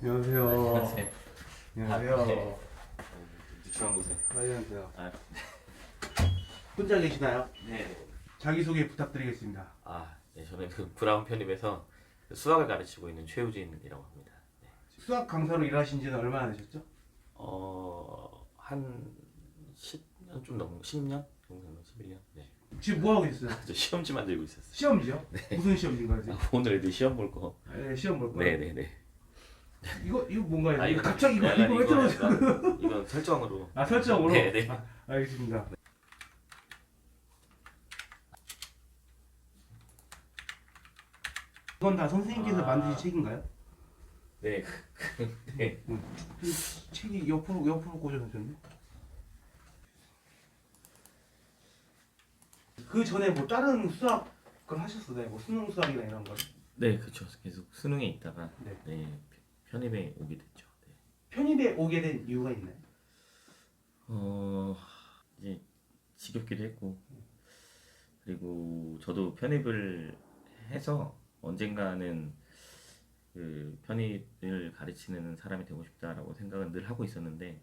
안녕하세요. 안녕하세요. 안녕하세요. 네. 누추한 곳에. 안녕하세요. 아, 혼자 계시나요? 네. 자기소개 부탁드리겠습니다. 네, 저는 그 브라운 편입에서 그 수학을 가르치고 있는 최우진이라고 합니다. 네. 수학 강사로 일하신 지는 얼마나 되셨죠? 한 10년 좀 넘은 10년 정도 넘은 11년. 네. 지금 뭐 하고 계셨어요? 저 시험지 만들고 있었어요. 시험지요? 무슨 시험인가요 지금? 오늘 애들 시험 볼 거. 네, 시험 볼 거예요? 네네네. 이거 뭔가요? 이거 갑자기 이거 약간 왜 들어오죠? 이건 설정으로. 아 설정으로? 네네. 알겠습니다. 이건 다 선생님께서 만드신 책인가요? 네. 네. 이 책이 옆으로 꽂아놓으셨네. 그 전에 뭐 다른 수학을 하셨어요? 뭐 수능 수학이나 이런 거? 네, 그렇죠. 계속 수능에 있다가 네. 네, 편입에 오게 됐죠. 네. 편입에 오게 된 이유가 있나요? 이제 지겹기도 했고 그리고 저도 편입을 해서 언젠가는 그 편입을 가르치는 사람이 되고 싶다라고 생각은 늘 하고 있었는데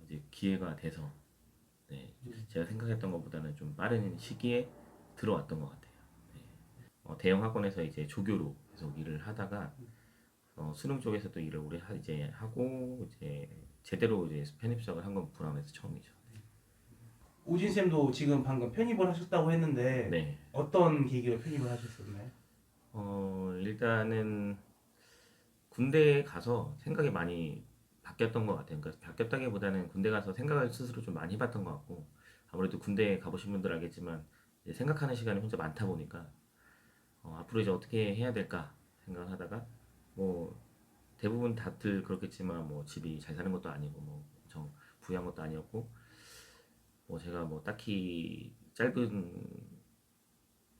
이제 기회가 돼서 네, 제가 생각했던 것보다는 좀 빠른 시기에 들어왔던 것 같아요. 네. 대형 학원에서 이제 조교로 계속 일을 하다가 수능 쪽에서도 일을 오래 이제 하고 이제 제대로 이제 편입 시작을 한 건 브라운에서 처음이죠. 오진 쌤도 지금 방금 편입을 하셨다고 했는데 네. 어떤 계기로 편입을 하셨었나요? 일단은 군대에 가서 생각이 많이 바뀌었던 것 같아요. 그러니까 바뀌었다기보다는 군대 가서 생각을 스스로 좀 많이 해봤던 것 같고 아무래도 군대에 가보신 분들 알겠지만 이제 생각하는 시간이 혼자 많다 보니까 앞으로 이제 어떻게 해야 될까 생각을 하다가 뭐 대부분 다들 그렇겠지만 뭐 집이 잘 사는 것도 아니고 뭐 엄청 부유한 것도 아니었고 뭐 제가 뭐 딱히 짧은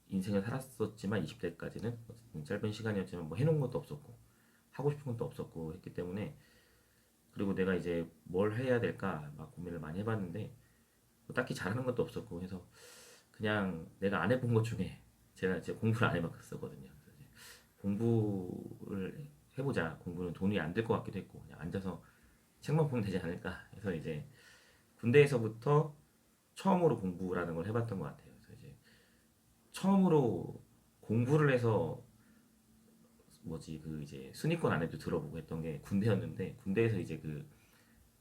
인생을 살았었지만 20대까지는 어쨌든 짧은 시간이었지만 뭐 해놓은 것도 없었고 하고 싶은 것도 없었고 했기 때문에 그리고 내가 이제 뭘 해야 될까 막 고민을 많이 해봤는데 뭐 딱히 잘하는 것도 없었고 해서 그냥 내가 안 해본 것 중에 제가 이제 공부를 안 해봤었거든요. 그래서 이제 공부를 해보자. 공부는 돈이 안 들 것 같기도 했고 그냥 앉아서 책만 보면 되지 않을까 해서 이제 군대에서부터 처음으로 공부라는 걸 해봤던 것 같아요. 그래서 이제 처음으로 공부를 해서 뭐지 그 이제 순위권 안에도 들어보고 했던 게 군대였는데 군대에서 이제 그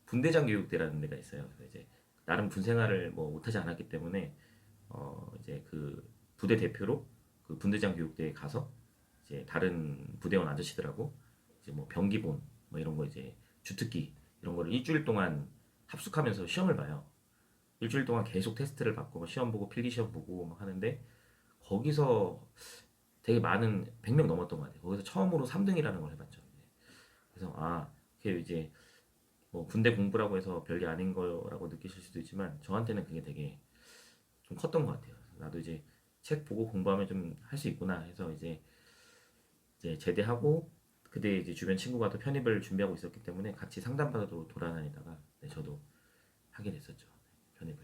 분대장 교육대라는 데가 있어요. 그래서 이제 나름 군 생활을 뭐 못하지 않았기 때문에 이제 그 부대 대표로 그 분대장 교육대에 가서 이제 다른 부대원 아저씨들하고 이제 뭐 병기본 뭐 이런 거 이제 주특기 이런 거를 일주일 동안 합숙하면서 시험을 봐요. 일주일 동안 계속 테스트를 받고 시험 보고 필기 시험 보고 막 하는데 거기서 되게 많은 100명 넘었던 것 같아요. 거기서 처음으로 3등이라는 걸 해봤죠. 그래서 그게 이제 뭐 군대 공부라고 해서 별게 아닌 거라고 느끼실 수도 있지만 저한테는 그게 되게 좀 컸던 것 같아요. 나도 이제 책 보고 공부하면 좀 할 수 있구나 해서 이제 제대하고 그때 이제 주변 친구가 또 편입을 준비하고 있었기 때문에 같이 상담받아도 돌아다니다가 네, 저도 하게 됐었죠. 편입을.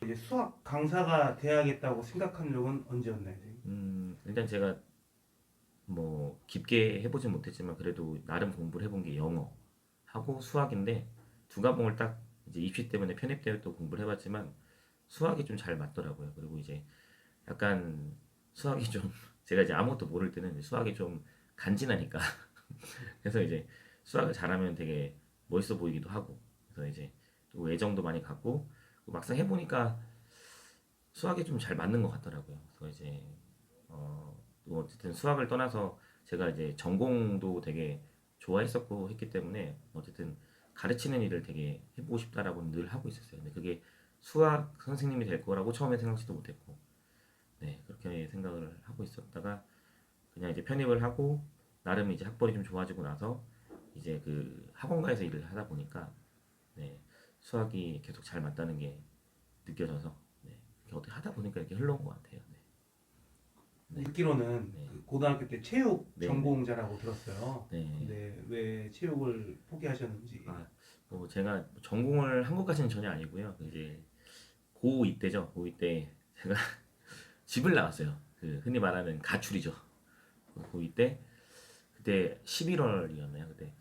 이제 수학 강사가 돼야겠다고 생각한 적은 언제였나요? 일단 제가 뭐 깊게 해보진 못했지만 그래도 나름 공부를 해본 게 영어하고 수학인데 두 과목을 딱 이제 입시 때문에 편입 때 또 공부를 해봤지만 수학이 좀 잘 맞더라고요. 그리고 이제 약간 수학이 좀 제가 이제 아무것도 모를 때는 이제 수학이 좀 간지나니까 그래서 이제 수학을 잘하면 되게 멋있어 보이기도 하고 그래서 이제 또 애정도 많이 갖고 막상 해보니까 수학이 좀 잘 맞는 것 같더라고요. 그래서 이제 또 어쨌든 수학을 떠나서 제가 이제 전공도 되게 좋아했었고 했기 때문에 어쨌든 가르치는 일을 되게 해보고 싶다라고 늘 하고 있었어요. 근데 그게 수학 선생님이 될 거라고 처음에 생각지도 못했고, 네 그렇게 생각을 하고 있었다가 그냥 이제 편입을 하고 나름 이제 학벌이 좀 좋아지고 나서 이제 그 학원가에서 일을 하다 보니까 네 수학이 계속 잘 맞다는 게 느껴져서 네 이렇게 어떻게 하다 보니까 이렇게 흘러온 것 같아요. 네. 네. 듣기로는 네. 그 고등학교 때 체육 네. 전공자라고 들었어요. 네. 근데 왜 체육을 포기하셨는지. 뭐 제가 전공을 한 것까지는 전혀 아니고요. 이제 고2 때죠. 고2 때 제가 집을 나왔어요. 그 흔히 말하는 가출이죠. 고2 때 그때 11월이었나요? 그때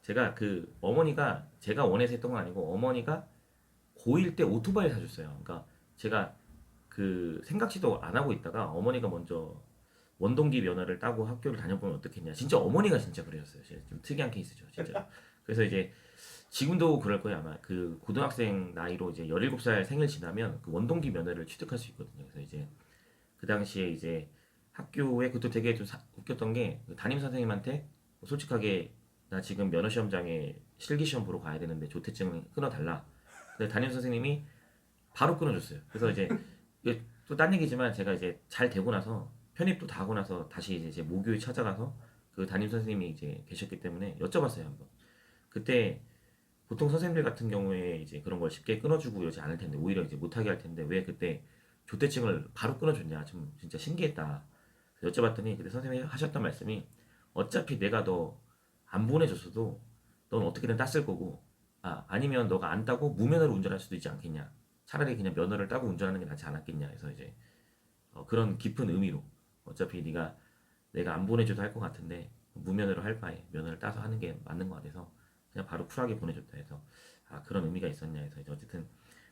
제가 그 어머니가 제가 원해서 했던 건 아니고 어머니가 고1 때 오토바이 사줬어요. 그러니까 제가 그 생각지도 안 하고 있다가 어머니가 먼저 원동기 면허를 따고 학교를 다녀보면 어떻겠냐. 진짜 어머니가 진짜 그러셨어요. 진짜 좀 특이한 케이스죠, 진짜. 그래서 이제 지금도 그럴 거예요. 아마 그 고등학생 나이로 이제 17살 생일 지나면 그 원동기 면허를 취득할 수 있거든요. 그래서 이제 그 당시에 이제 학교에 그것도 되게 좀 웃겼던 게그 담임 선생님한테 솔직하게 나 지금 면허 시험장에 실기 시험 보러 가야 되는데 조퇴증 끊어달라. 근데 담임 선생님이 바로 끊어줬어요. 그래서 이제 또 딴 얘기지만 제가 이제 잘 되고 나서 편입도 다 하고 나서 다시 이제 제 모교에 찾아가서 그 담임 선생님이 이제 계셨기 때문에 여쭤봤어요 한번. 그때 보통 선생님들 같은 경우에 이제 그런 걸 쉽게 끊어주고 이러지 않을 텐데 오히려 이제 못하게 할 텐데 왜 그때 조퇴증을 바로 끊어줬냐 좀 진짜 신기했다. 그래서 여쭤봤더니 그때 선생님이 하셨던 말씀이 어차피 내가 너 안 보내줬어도 넌 어떻게든 땄을 거고 아니면 너가 안 따고 무면허로 운전할 수도 있지 않겠냐. 차라리 그냥 면허를 따고 운전하는 게 낫지 않았겠냐 해서 이제 그런 깊은 의미로 어차피 네가 내가 안 보내줘도 할 것 같은데 무면허로 할 바에 면허를 따서 하는 게 맞는 것 같아서 그냥 바로 쿨하게 보내줬다 해서 그런 의미가 있었냐 해서 이제 어쨌든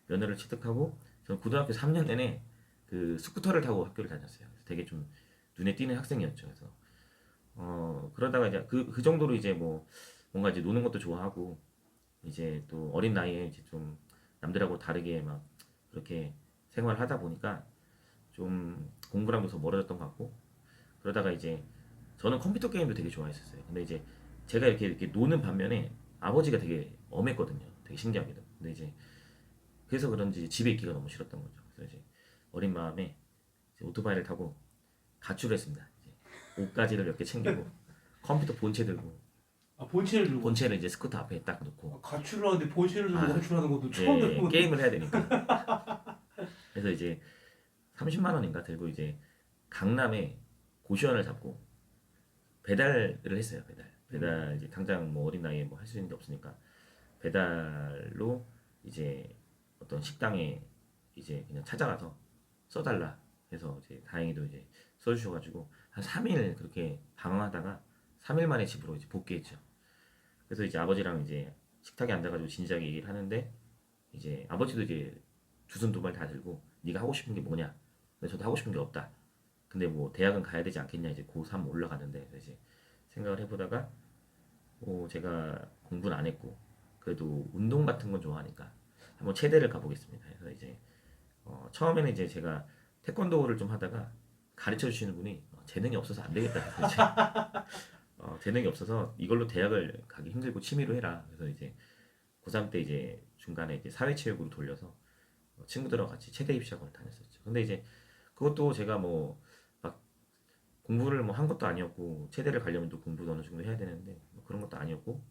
면허를 취득하고 저는 고등학교 3년 내내 그 스쿠터를 타고 학교를 다녔어요. 그래서 되게 좀 눈에 띄는 학생이었죠. 그래서 그러다가 이제 그 정도로 이제 뭐 뭔가 이제 노는 것도 좋아하고 이제 또 어린 나이에 이제 좀 남들하고 다르게 막 그렇게 생활을 하다 보니까 좀 공부랑도 더 멀어졌던 것 같고 그러다가 이제 저는 컴퓨터 게임도 되게 좋아했었어요. 근데 이제 제가 이렇게 노는 반면에 아버지가 되게 엄했거든요. 되게 신기하게도. 근데 이제 그래서 그런지 집에 있기가 너무 싫었던 거죠. 그래서 이제 어린 마음에 이제 오토바이를 타고 가출을 했습니다. 이제 옷가지를 몇 개 챙기고 컴퓨터 본체 들고 본체를 들고 본체를 이제 스쿠터 앞에 딱 놓고 가출을 하는데 본체를 들고 아, 가출하는 것도 처음 예, 들어보는. 게임을 해야 되니까. 그래서 이제 30만 원인가 들고 이제 강남에 고시원을 잡고 배달을 했어요. 배달 이제 당장 뭐 어린 나이에 뭐 할 수 있는 게 없으니까 배달로 이제 어떤 식당에 이제 그냥 찾아가서 써달라 해서 이제 다행히도 이제 써주셔가지고 한 3일 그렇게 방황하다가 3일 만에 집으로 이제 복귀했죠. 그래서 이제 아버지랑 이제 식탁에 앉아가지고 진지하게 얘기를 하는데 이제 아버지도 이제 두손 두 발 다 들고 네가 하고 싶은 게 뭐냐? 근데 저도 하고 싶은 게 없다. 근데 뭐 대학은 가야 되지 않겠냐 이제 고3 올라가는데 그래서 이제 생각을 해보다가 제가 공부는 안 했고 그래도 운동 같은 건 좋아하니까 한번 체대를 가보겠습니다. 그래서 이제 처음에는 이제 제가 태권도를 좀 하다가 가르쳐 주시는 분이 재능이 없어서 안 되겠다. 그래서 이제 재능이 없어서 이걸로 대학을 가기 힘들고 취미로 해라. 그래서 이제 고3 때 이제 중간에 이제 사회체육으로 돌려서 친구들하고 같이 체대 입시학원을 다녔었죠. 근데 이제 그것도 제가 뭐 막 공부를 뭐 한 것도 아니었고 체대를 가려면 또 공부도 어느 정도 해야 되는데 뭐 그런 것도 아니었고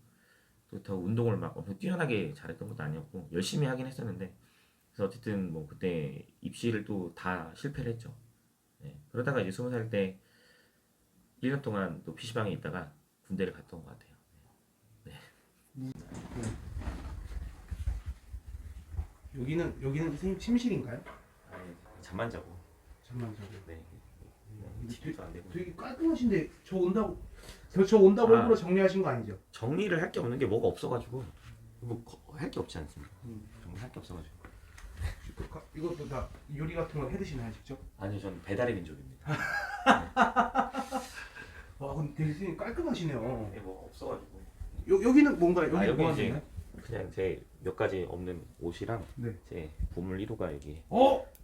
그렇다고 운동을 막 엄청 뛰어나게 잘했던 것도 아니었고 열심히 하긴 했었는데 그래서 어쨌든 뭐 그때 입시를 또 다 실패를 했죠. 네. 그러다가 이제 20살 때 1년 동안 또 PC방에 있다가 군대를 갔던 것 같아요. 네. 여기는 선생님 침실인가요? 아니, 잠만 자고. 잠만 자고. 네. 되게, 집도 안 되고. 되게 깔끔하신데 저 온다고 일부러 정리하신 거 아니죠? 정리를 할 게 없는 게 뭐가 없어가지고 뭐 할 게 없지 않습니까? 음. 정말 할 게 없어가지고. 이것도 다 요리 같은 거 해드시나요 직접? 아니요, 저는 배달의 민족입니다. 와 근데 되게 선생님 깔끔하시네요. 네, 뭐 없어가지고. 여기는 뭔가요? 여기 여기 뭐 이제 하시나요? 그냥 제 몇 가지 없는 옷이랑 네. 제 보물 1호가 여기.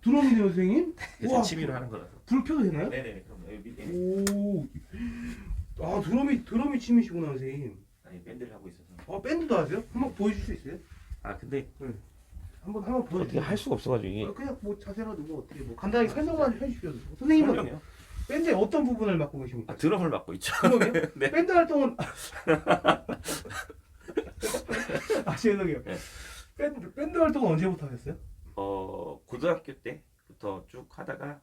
드럼이네요 선생님? 제 우와, 취미로 하는 거라서. 불 켜도 되나요? 네네, 그럼 여기 밑에. 오, 드럼이 취미시구나 선생님. 아니 밴드를 하고 있어서. 밴드도 하세요? 한번 보여줄 수 있어요? 근데 한번 어떻게 보여주세요. 할 수가 없어가지고 이게. 그냥 뭐 자세라도 뭐 어떻게 뭐 간단히 설명만 해주십시오. 선생님은 설명이요? 밴드의 어떤 부분을 맡고 계십니까? 드럼을 맡고 있죠. 드럼이요? 네. 밴드 활동은 죄송해요. 네. 밴드 활동은 언제부터 하셨어요? 고등학교 때부터 쭉 하다가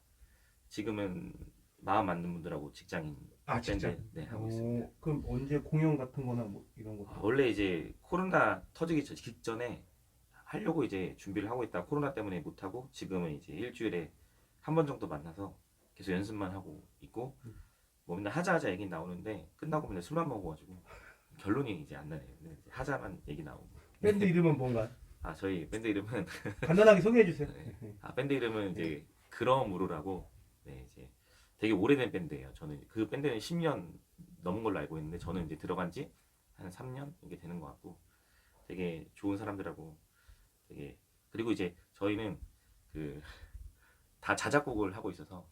지금은 마음 맞는 분들하고 직장인 진짜? 밴드 네, 하고 있습니다. 그럼 언제 공연 같은 거나 뭐 이런 거? 원래 이제 코로나 터지기 직전에 하려고 이제 준비를 하고 있다 코로나 때문에 못 하고 지금은 이제 일주일에 한 번 정도 만나서 계속 연습만 하고 있고 뭐 맨날 하자 얘기 나오는데 끝나고 맨날 술만 먹어가지고 결론이 이제 안 나네요. 근데 이제 하자만 얘기 나오고. 밴드 이름은 뭔가 아 저희 밴드 이름은 간단하게 소개해 주세요. 밴드 이름은 이제 그러무르라고 네 이제 되게 오래된 밴드예요. 저는 그 밴드는 10년 넘은 걸로 알고 있는데 저는 이제 들어간 지 한 3년 이게 되는 것 같고 되게 좋은 사람들하고 되게 그리고 이제 저희는 그 다 자작곡을 하고 있어서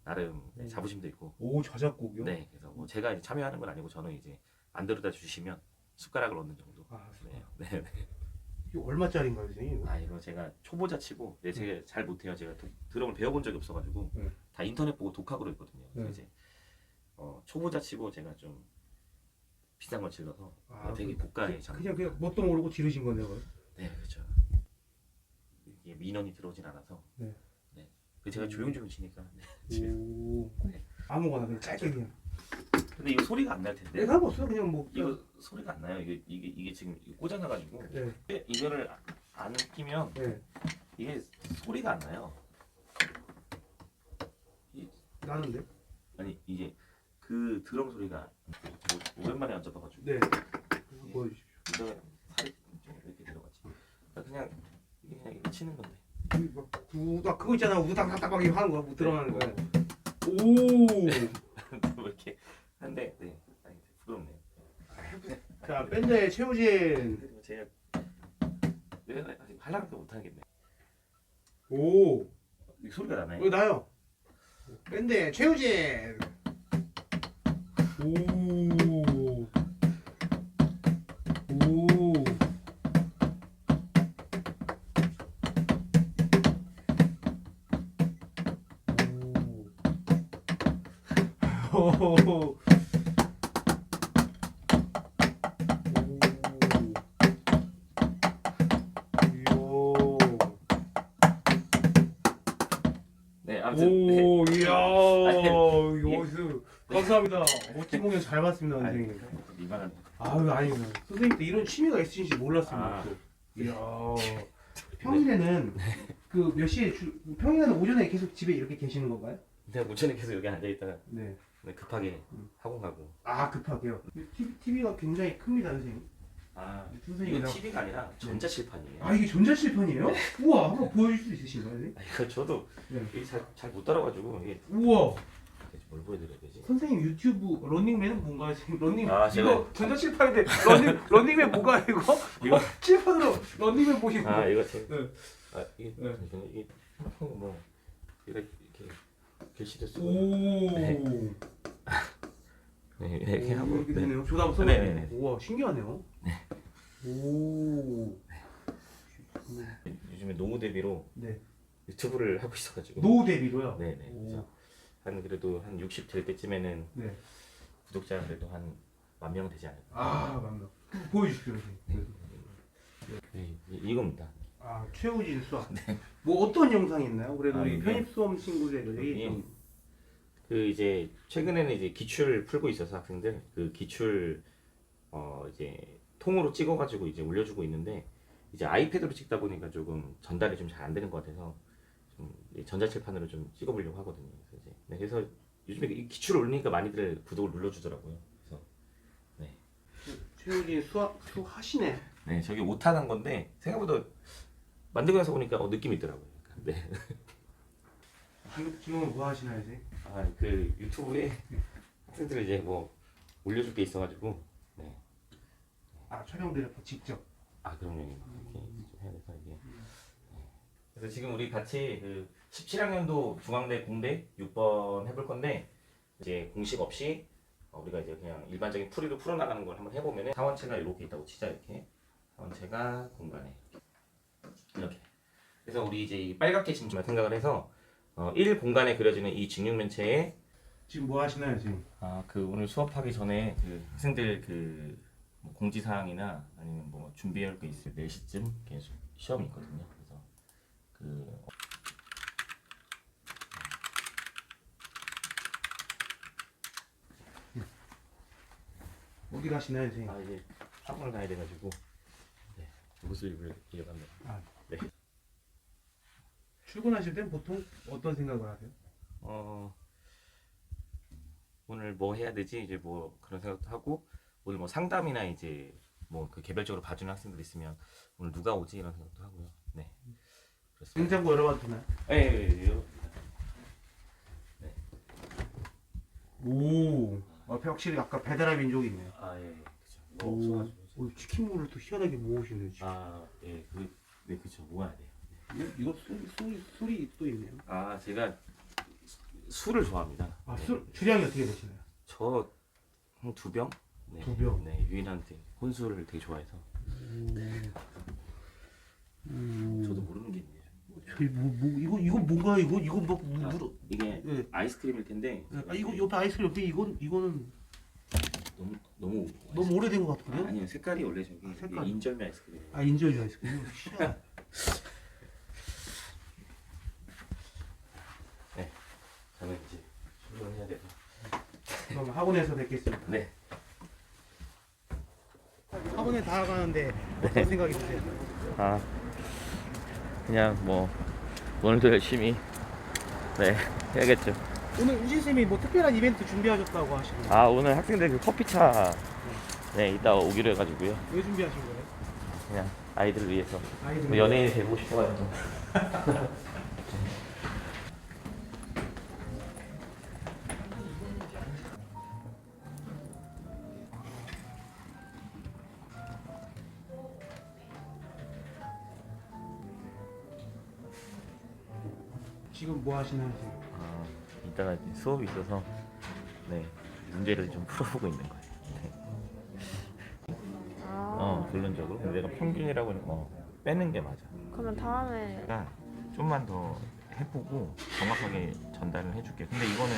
나름 자부심도 있고 오 자작곡이요? 네 그래서 뭐 제가 이제 참여하는 건 아니고 저는 이제 만들어다 주시면 숟가락을 얻는 정도. 아, 네. 이거 얼마짜리인가요, 선생님? 아 이거 제가 초보자 치고 네, 제가 잘 못해요. 제가 드럼을 배워본 적이 없어가지고 네. 다 인터넷 보고 독학으로 했거든요. 그래서 네. 이제 초보자 치고 제가 좀 비싼 걸 질러서 되게 고가의 장비. 그냥 뭣도 모르고 지르신 거네요. 그럼? 네 그렇죠. 이게 민원이 들어오진 않아서. 네. 네. 제가 조용조용 치니까. 네. 오. 네. 아무거나 그냥 짧게 그냥. 근데 이거 소리가 안 날 텐데. 내가 없어 그냥 뭐. 이거 소리가 안 나요. 이게 지금 꽂아놔가지고 네. 이거를 안 끼면 네. 이게 소리가 안 나요. 나는데? 아니 이게 그 드럼 소리가 오랜만에 앉아봐가지고 네. 보여주십시오. 이거 살이 좀 이렇게 들어가지. 그냥 이게 그냥 이렇게 치는 건데. 우다 그거 있잖아. 우당당당 하는 거, 뭐 들어가는 거. 오. 뭐 이렇게 한데 네. 아니 부끄럽네요. 자 밴드의 최우진. 그리고 제가 내가 아직 하려니까 못하겠네. 오. 이 소리가 나나요? 여기 나요. 밴드의 최우진. 오. 오. 오. 오. 네 아무튼 네. 오, 이야, 아니, 요수 감사합니다. 멋진 공연 잘 봤습니다, 선생님. 미만한. 아유, 아닙니다. 선생님도 이런 취미가 있으신지 몰랐습니다. 아. 또. 이야, 평일에는 그 몇 시에 평일에는 오전에 계속 집에 이렇게 계시는 건가요? 내가 무천에 계속 여기 앉아 있다가 네. 급하게 학원 가고. 아, 급하게요. TV가 굉장히 큽니다, 선생님. 아 선생님, 이거 TV가 아니라 전자칠판이에요. 아, 이게 전자칠판이에요? 우와, 한번 보여줄 수 있으신가요, 선생님? 이거 저도 네. 이게 잘 못 따라가지고 이게 우와. 뭘 보여드려야 되지? 선생님 유튜브 런닝맨은 뭔가요? 런닝 아, 이거 제가- 전자칠판인데 런닝맨 뭐가 이거? 이거- 칠판으로 런닝맨 보시고. 아 이거 제 네. 이게 네. 잠시만요. 이게 핸드폰 뭐 이렇게 글씨도 쓰고 오. 네. 네, 이렇게 하고 이렇게 네. 되네요. 저도 한번 네, 써볼게요. 네, 네. 우와 신기하네요. 오. 요즘에 노후 대비로 네. 유튜브를 하고 있어가지고 노후 대비로요. 네네 오. 그래서 그래도 한 60 될 때쯤에는 네. 구독자 그래도 한 10,000명 되지 않을까. 아 맞나. 보여주십시오. 선생님. 네, 이겁니다. 아 최우진 수학. 뭐 어떤 영상이 있나요? 그래도 아, 이 이게- 편입 수험 친구들이 이게- 좀. 그 이제 최근에는 이제 기출 풀고 있어서 학생들 그 기출 이제 통으로 찍어가지고 이제 올려주고 있는데 이제 아이패드로 찍다 보니까 조금 전달이 좀 잘 안 되는 것 같아서 좀 전자칠판으로 좀 찍어보려고 하거든요. 그래서 이제 그래서 요즘에 이 기출을 올리니까 많이들 구독을 눌러주더라고요. 그래서 최우진 수학 하시네. 네 저게 오타난 건데 생각보다 만들고 나서 보니까 느낌이 있더라고요. 약간. 네. 지금은 뭐 하시나요, 선생님? 그 유튜브에 학생들 이제 뭐 올려줄 게 있어가지고 네. 아 촬영들을 직접. 그럼요. 이렇게 좀 해야 돼서 이게. 네. 그래서 지금 우리 같이 그 17학년도 중앙대 공대 6번 해볼 건데 이제 공식 없이 우리가 이제 그냥 일반적인 풀이로 풀어나가는 걸 한번 해보면은 사원체가 이렇게 있다고 치자 이렇게 사원체가 공간에 이렇게. 그래서 우리 이제 이 빨갛게 지금 생각을 해서 1 공간에 그려지는 이 직육면체에 지금 뭐 하시나요, 지금? 그 오늘 수업하기 전에 그 학생들 그뭐 공지사항이나 아니면 뭐 준비해야 할 게 있을 4시쯤 계속 시험이 있거든요. 그래서 어디 가시나요, 선생님? 이제 학원을 가야 돼가지고 네, 옷을 입으려고 합니다. 출근하실 땐 보통 어떤 생각을 하세요? 뭐 오늘 뭐 해야 되지 이제 뭐 그런 생각도 하고 오늘 뭐 상담이나 이제 뭐 그 개별적으로 봐주는 학생들 있으면 오늘 누가 오지 이런 생각도 하고요. 네. 그렇습니다. 냉장고 열어봐도 되나요? 예. 오, 확실히 아까 배달의 민족이 있네요. 아 예. 그렇죠. 오, 뭐 없어가지고. 치킨물을 또 희한하게 모으시네요. 지금. 아 예. 네 그렇죠. 모아야 돼요. 이거 술이 또 있네요. 아 제가 술을 좋아합니다. 아, 네. 술 주량이 어떻게 되시나요? 저 한 2병? 네. 2병? 네, 유인한테 혼술을 되게 좋아해서. 저도 모르는 게 있네요. 저희 이거 뭔가 이거 뭐 이게 네. 아이스크림일 텐데. 아, 이거 옆에 아이스크림 옆에 이거는 너무 오래된 것 같거든요. 아니요 색깔이 원래 저기 색깔. 이게 인절미 아이스크림. 아, 인절미 아이스크림. 희한. 네. 저는 이제 출근을 해야 돼서. 그럼 학원에서 뵙겠습니다. 네. 학원에 다가가는데 어떤 생각이 드세요? 아 그냥 뭐 오늘도 열심히 네 해야겠죠. 오늘 우진 쌤이 뭐 특별한 이벤트 준비하셨다고 하시는데 아 오늘 학생들 그 커피차 네 이따 오기로 해가지고요. 왜 준비하신 거예요? 그냥 아이들을 위해서 아이들 뭐 연예인이 되고 싶어가지고. 지금 뭐 하시나요? 지금? 아, 이따가 이제 수업이 있어서 네 문제를 좀 풀어보고 있는 거예요. 네. 결론적으로 근데 내가 평균이라고 빼는 게 맞아. 그러면 다음에 그러니까 좀만 더 해보고 정확하게 전달을 해줄게. 근데 이거는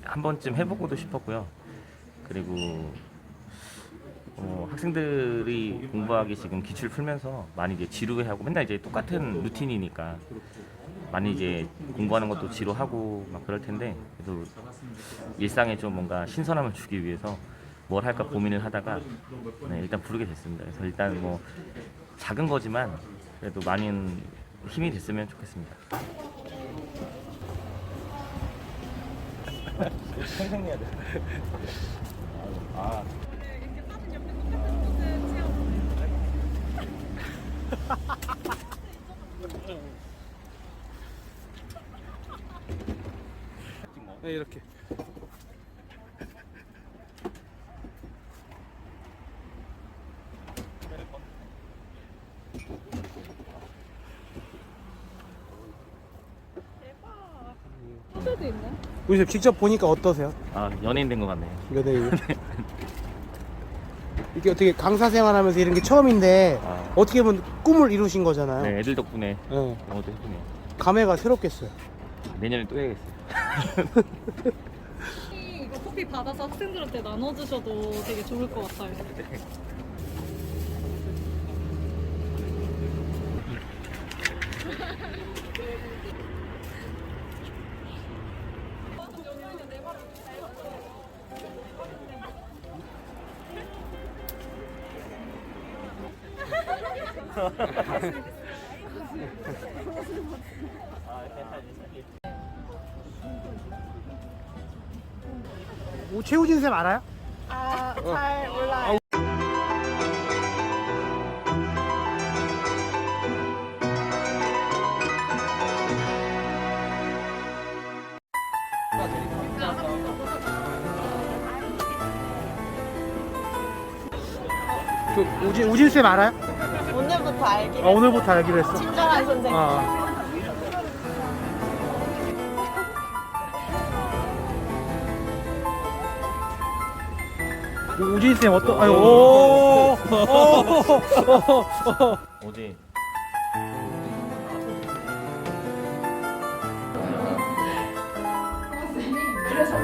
한 번쯤 해보고도 싶었고요. 그리고 학생들이 공부하기 지금 기출 풀면서 많이 이제 지루해하고 맨날 이제 똑같은 루틴이니까 많이 이제 공부하는 것도 지루하고 막 그럴 텐데 그래도 일상에 좀 뭔가 신선함을 주기 위해서 뭘 할까 고민을 하다가 네, 일단 부르게 됐습니다. 그래서 일단 뭐 작은 거지만 그래도 많은 힘이 됐으면 좋겠습니다. 생생해야 돼. 아. 네, 이렇게. 소재도 있네. 우진 쌤 직접 보니까 어떠세요? 아 연예인 된 것 같네요. 연예인. 이게 어떻게 강사 생활하면서 이런 게 처음인데 아. 어떻게 보면 꿈을 이루신 거잖아요. 네, 애들 덕분에 네. 영어도 해주네요. 감회가 새롭겠어요. 내년에 또 해야겠어요. 이거 커피 받아서 학생들한테 나눠주셔도 되게 좋을 것 같아요. 최우진 쌤 알아요? 아, 잘 몰라요. 우진 쌤 알아요? 오늘부터 알기로 오늘부터 알기로 했어. 친절한 선생님. 우진 쌤 어떤? 아유, 오. 어제 그래서